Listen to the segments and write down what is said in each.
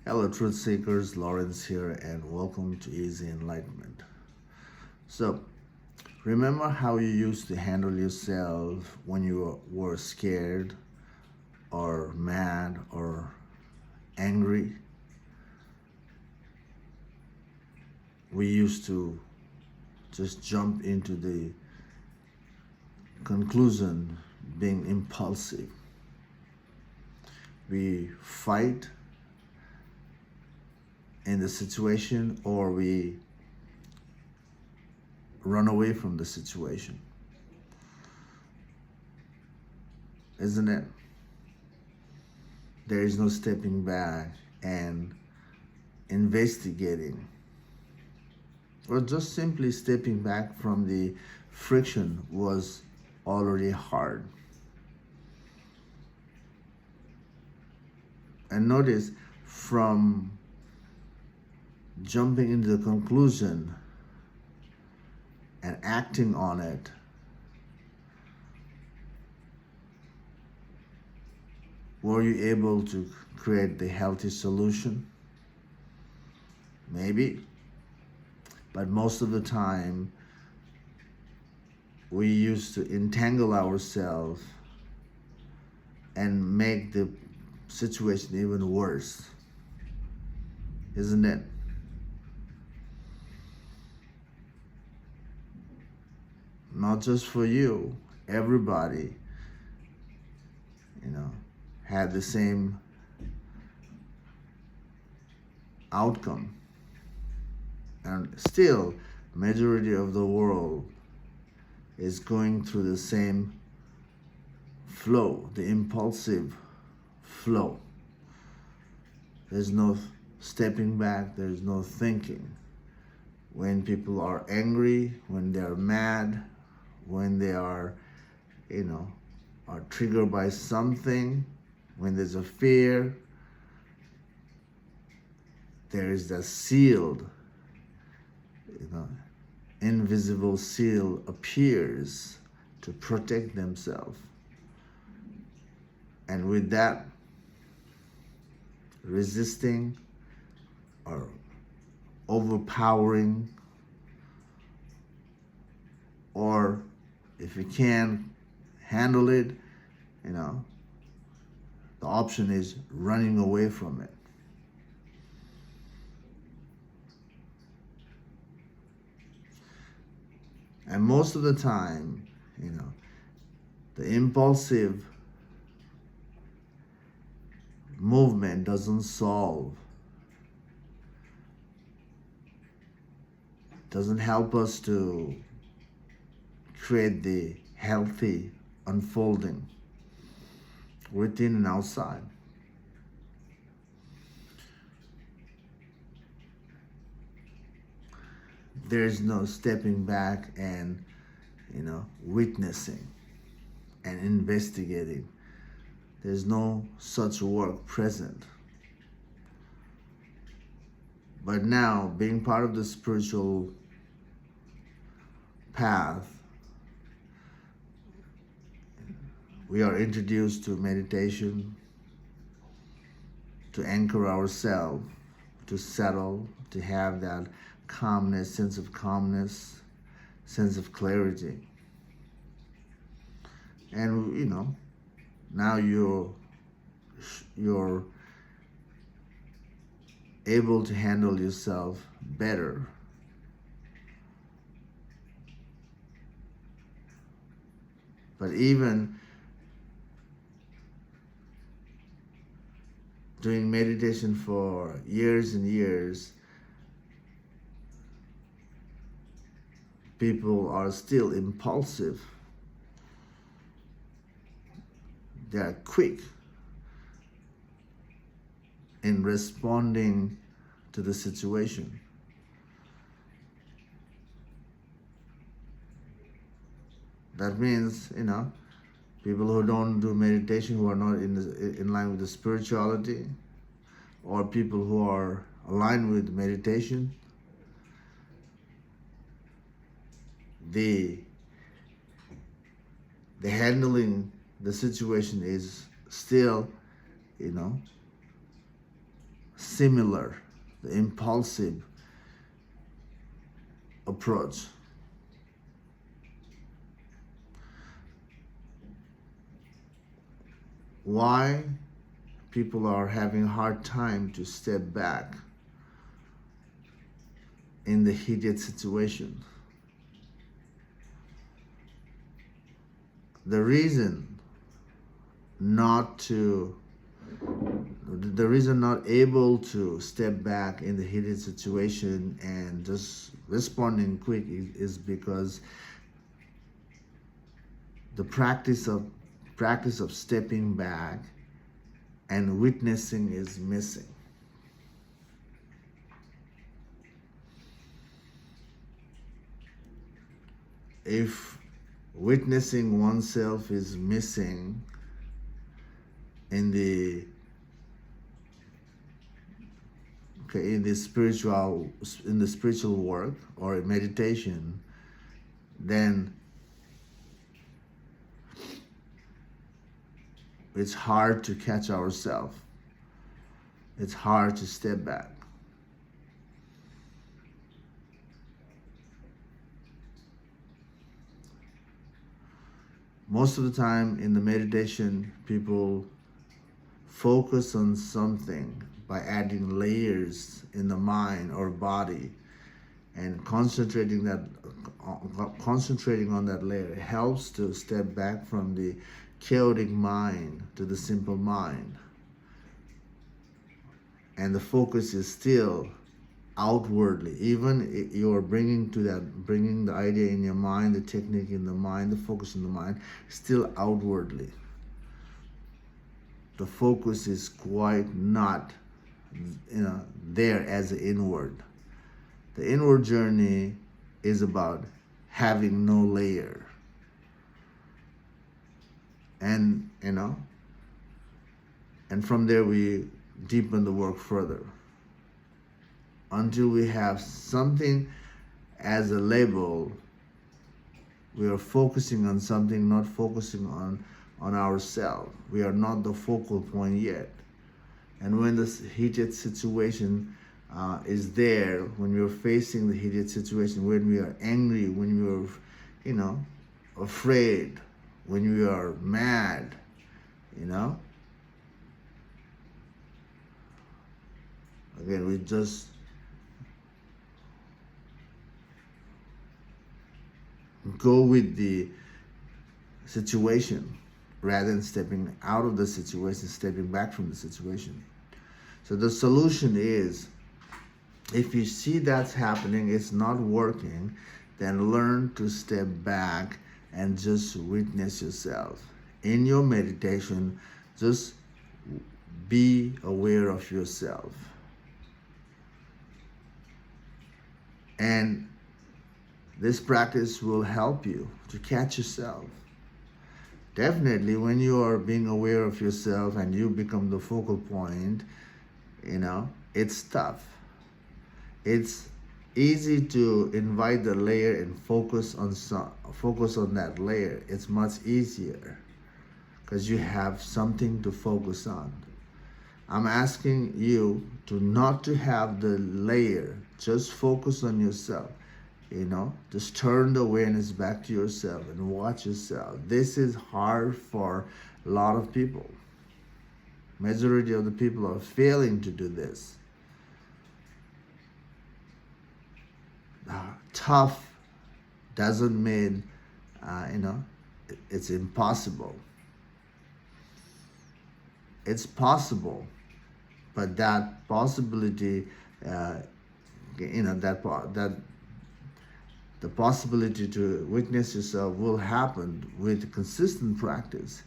Hello, truth seekers. Lawrence here, and welcome to Easy Enlightenment. So, remember how you used to handle yourself when you were scared, or mad, or angry? We used to just jump into the conclusion, being impulsive. We fight in the situation, or we run away from the situation, isn't it? There is no stepping back and investigating, or just simply stepping back from the friction was already hard. And notice, from jumping into the conclusion and acting on it, were you able to create the healthy solution? Maybe. But most of the time, we used to entangle ourselves and make the situation even worse, isn't it? Not just for you, everybody, had the same outcome. And still, majority of the world is going through the same flow, the impulsive flow. There's no stepping back, there's no thinking. When people are angry, when they're mad, when they are triggered by something, when there's a fear, there is that sealed, invisible seal appears to protect themselves. And with that, resisting or overpowering, or if you can't handle it, the option is running away from it. And most of the time, the impulsive movement doesn't help us to create the healthy unfolding within and outside. There's no stepping back and witnessing and investigating. There's no such work present. But now, being part of the spiritual path, we are introduced to meditation, to anchor ourselves, to settle, to have that calmness, sense of sense of clarity. And now you're able to handle yourself better. But even doing meditation for years and years, people are still impulsive. They are quick in responding to the situation. That means, people who don't do meditation, who are not in line with the spirituality, or people who are aligned with meditation, the handling the situation is still, similar, the impulsive approach. Why people are having a hard time to step back in the heated situation? The reason not able to step back in the heated situation and just responding quick is because the practice of stepping back and witnessing is missing. If witnessing oneself is missing in the spiritual work or meditation, then it's hard to catch ourselves. It's hard to step back. Most of the time in the meditation, people focus on something by adding layers in the mind or body, and concentrating on that layer helps to step back from the chaotic mind to the simple mind. And the focus is still outwardly. Even you're bringing the idea in your mind, the technique in the mind, the focus in the mind, still outwardly. The focus is quite not, there as an inward. The inward journey is about having no layer. And, and from there we deepen the work further until we have something as a label. We are focusing on something, not focusing on ourselves. We are not the focal point yet. And when this heated situation is there, when we are facing the heated situation, when we are angry, when we are, afraid, when we are mad, again, we just go with the situation rather than stepping out of the situation, stepping back from the situation. So the solution is, if you see that's happening, it's not working, then learn to step back and just witness yourself. In your meditation, just be aware of yourself. And this practice will help you to catch yourself. Definitely, when you are being aware of yourself and you become the focal point, it's tough. It's easy to invite the layer and focus on that layer. It's much easier because you have something to focus on. I'm asking you not to have the layer. Just focus on yourself. Just turn the awareness back to yourself and watch yourself. This is hard for a lot of people. Majority of the people are failing to do this. Tough doesn't mean, it's impossible. It's possible, but that possibility, the possibility to witness yourself will happen with consistent practice.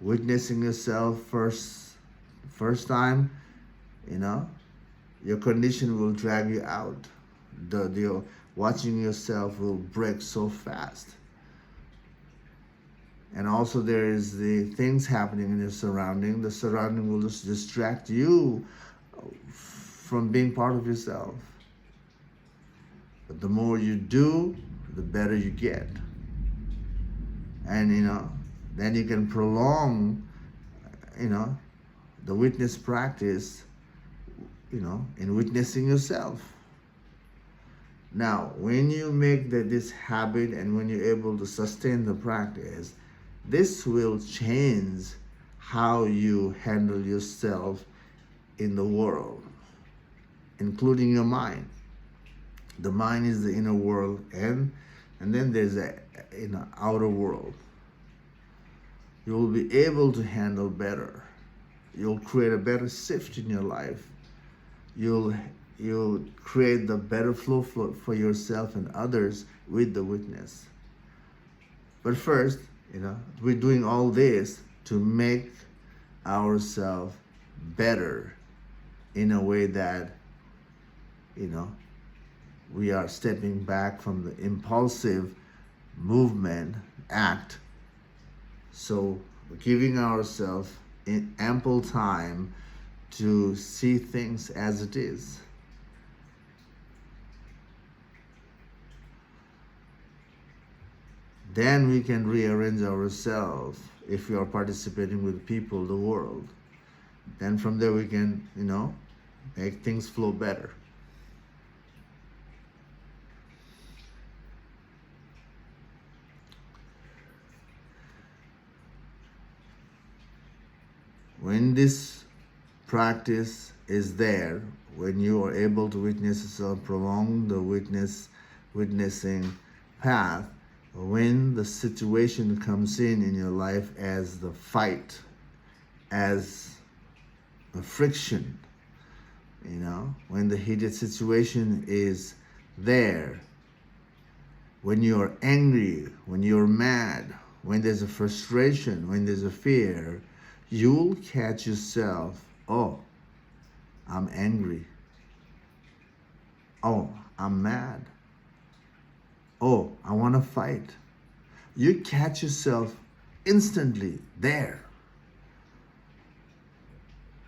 Witnessing yourself first time, your condition will drag you out. The watching yourself will break so fast. And also there is the things happening in your surrounding. The surrounding will just distract you from being part of yourself. But the more you do, the better you get. And, then you can prolong, the witness practice in witnessing yourself. Now, when you make this habit and when you're able to sustain the practice, this will change how you handle yourself in the world, including your mind. The mind is the inner world, and then there's a outer world. You will be able to handle better. You'll create a better shift in your life. You'll create the better flow for yourself and others with the witness. But first, we're doing all this to make ourselves better in a way that, we are stepping back from the impulsive movement act. So giving ourselves ample time to see things as it is. Then we can rearrange ourselves if we are participating with people, the world. Then from there we can, make things flow better. When this practice is there, when you are able to witness yourself, prolong the witnessing path, when the situation comes in your life as the fight, as a friction, when the heated situation is there, when you're angry, when you're mad, when there's a frustration, when there's a fear, you'll catch yourself, oh, I'm angry. Oh, I'm mad. Oh, I want to fight. You catch yourself instantly there.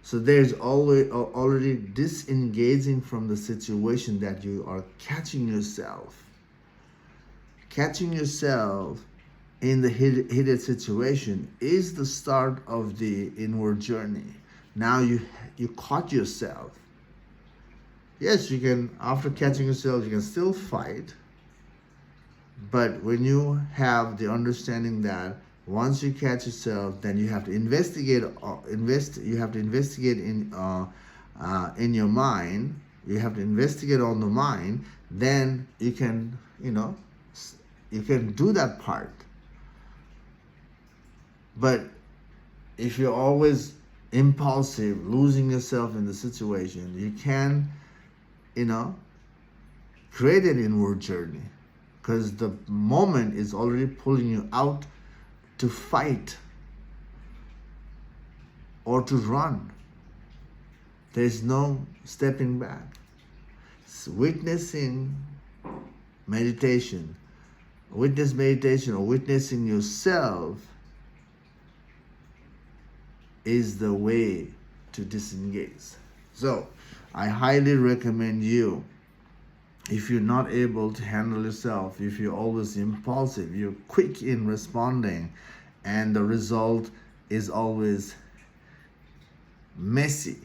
So there's already disengaging from the situation that you are catching yourself. Catching yourself in the heated situation is the start of the inward journey. Now you caught yourself. Yes, you can, after catching yourself, you can still fight. But when you have the understanding that once you catch yourself, then you have to investigate. You have to investigate in your mind. You have to investigate on the mind. Then you can, you can do that part. But if you're always impulsive, losing yourself in the situation, you can, create an inward journey, because the moment is already pulling you out to fight or to run. There's no stepping back. It's witnessing meditation, or witnessing yourself is the way to disengage. So I highly recommend you, if you're not able to handle yourself, if you're always impulsive, you're quick in responding, and the result is always messy,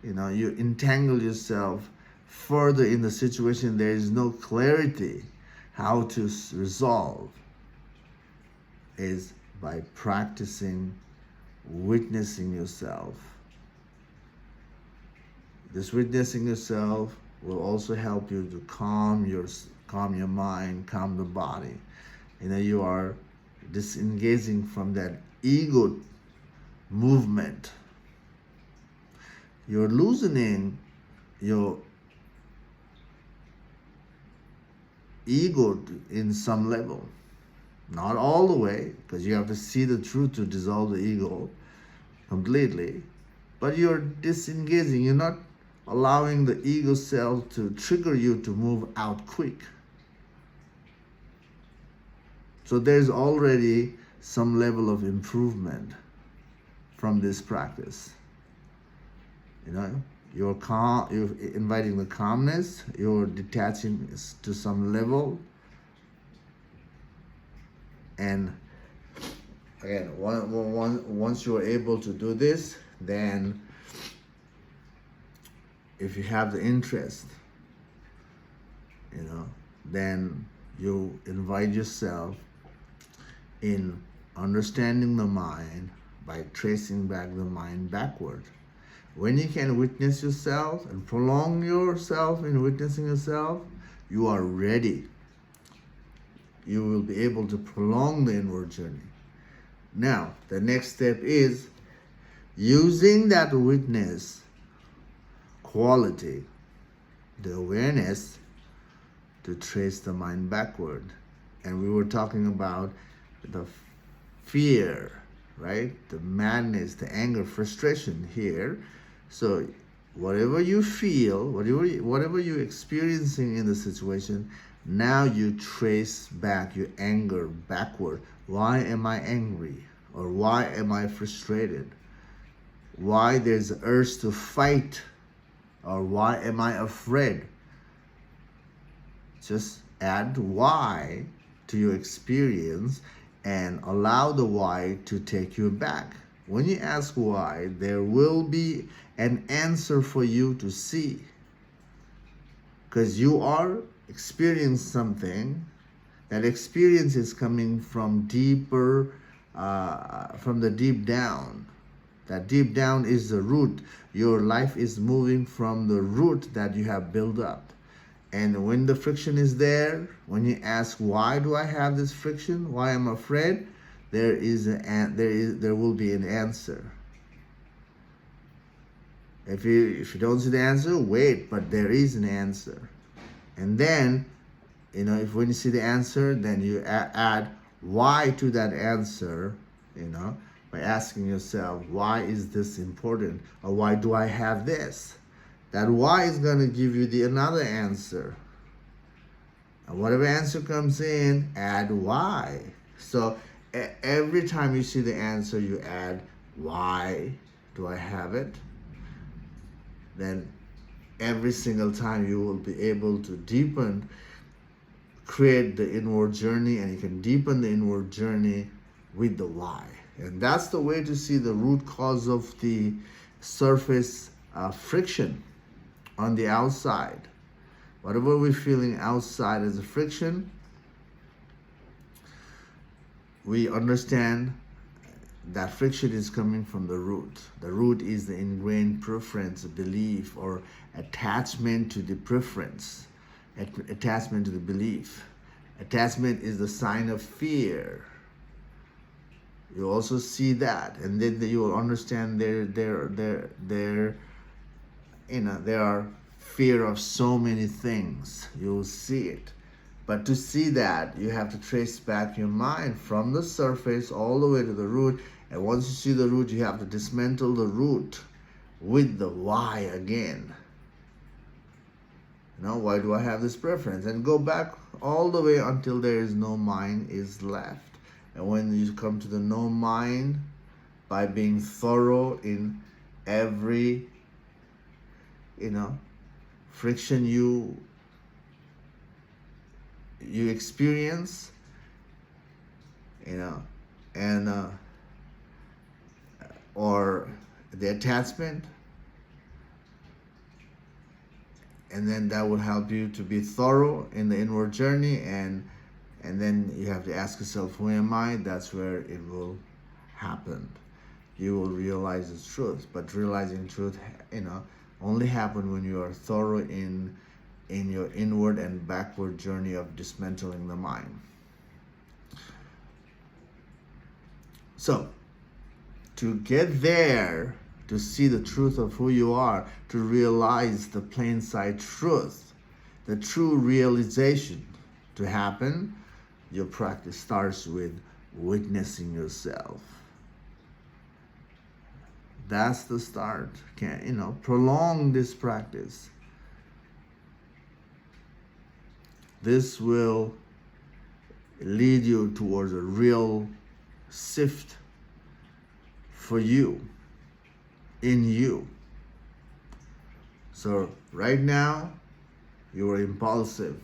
you entangle yourself further in the situation, there is no clarity how to resolve, is by practicing witnessing yourself. This witnessing yourself will also help you to calm your mind, calm the body. You are disengaging from that ego movement. You're loosening your ego in some level. Not all the way, because you have to see the truth to dissolve the ego completely. But you're disengaging. You're not allowing the ego self to trigger you to move out quick. So there's already some level of improvement from this practice. You're calm, you're inviting the calmness, you're detaching to some level. And again, once you're able to do this, then if you have the interest, then you invite yourself in understanding the mind by tracing back the mind backward. When you can witness yourself and prolong yourself in witnessing yourself, you are ready. You will be able to prolong the inward journey. Now, the next step is using that witness quality, the awareness, to trace the mind backward. And we were talking about the fear, right? The madness, the anger, frustration here. So whatever you feel, whatever you're experiencing in the situation, now you trace back your anger backward. Why am I angry? Or why am I frustrated? Why there's an urge to fight? Or why am I afraid? Just add why to your experience and allow the why to take you back. When you ask why, there will be an answer for you to see. Because you are experiencing something. That experience is coming from deeper, from the deep down. That deep down is the root. Your life is moving from the root that you have built up. And when the friction is there, when you ask, why do I have this friction? Why am I afraid? There will be an answer. If you don't see the answer, wait, but there is an answer. And then, if when you see the answer, then you add why to that answer, by asking yourself, why is this important? Or why do I have this? That why is going to give you another answer. And whatever answer comes in, add why. So every time you see the answer, you add why do I have it? Then every single time you will be able to create the inward journey, and you can deepen the inward journey with the why. And that's the way to see the root cause of the surface friction on the outside. Whatever we're feeling outside as a friction, we understand that friction is coming from the root. The root is the ingrained preference, belief, or attachment to the preference, attachment to the belief. Attachment is the sign of fear. You also see that, and then you will understand there are fear of so many things. You'll see it. But to see that, you have to trace back your mind from the surface all the way to the root. And once you see the root, you have to dismantle the root with the why again. Why do I have this preference? And go back all the way until there is no mind is left. And when you come to the no mind, by being thorough in every friction you experience, and or the attachment, and then that will help you to be thorough in the inward journey, and then you have to ask yourself, who am I? That's where it will happen. You will realize the truth, but realizing truth, only happen when you are thorough in your inward and backward journey of dismantling the mind. So, to get there, to see the truth of who you are, to realize the plain sight truth, the true realization to happen, your practice starts with witnessing yourself. That's the start. Prolong this practice. This will lead you towards a real shift for you, in you. So right now, you are impulsive.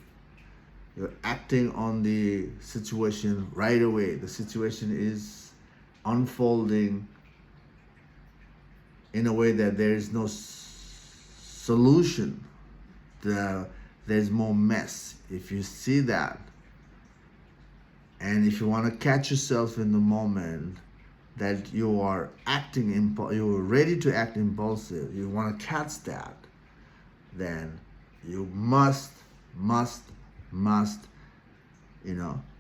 You're acting on the situation right away. The situation is unfolding in a way that there is no solution. There's more mess. If you see that, and if you want to catch yourself in the moment that you are you're ready to act impulsive, you want to catch that, then you must,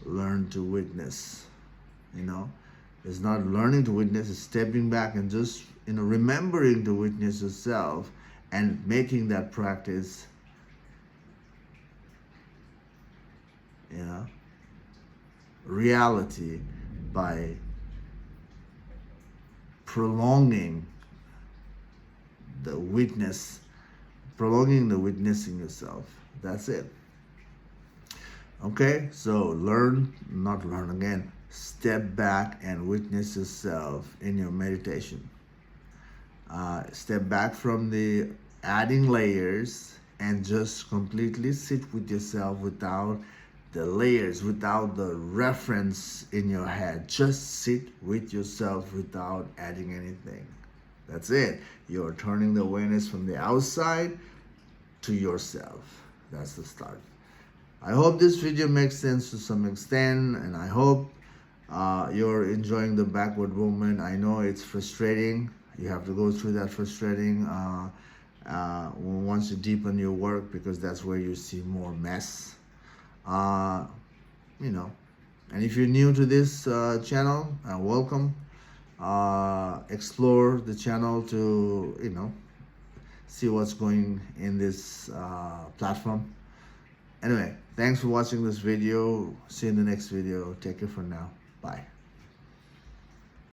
learn to witness. It's not learning to witness, it's stepping back and just, remembering to witness yourself and making that practice, reality by prolonging the witnessing yourself. That's it. Okay, so step back and witness yourself in your meditation. Step back from the adding layers and just completely sit with yourself without the layers, without the reference in your head. Just sit with yourself without adding anything. That's it. You're turning the awareness from the outside to yourself. That's the start. I hope this video makes sense to some extent, and I hope you're enjoying the backward movement. I know it's frustrating. You have to go through that frustrating once you deepen your work, because that's where you see more mess. And if you're new to this channel, welcome. Explore the channel to see what's going in this platform. Anyway, thanks for watching this video. See you in the next video. Take care for now. Bye.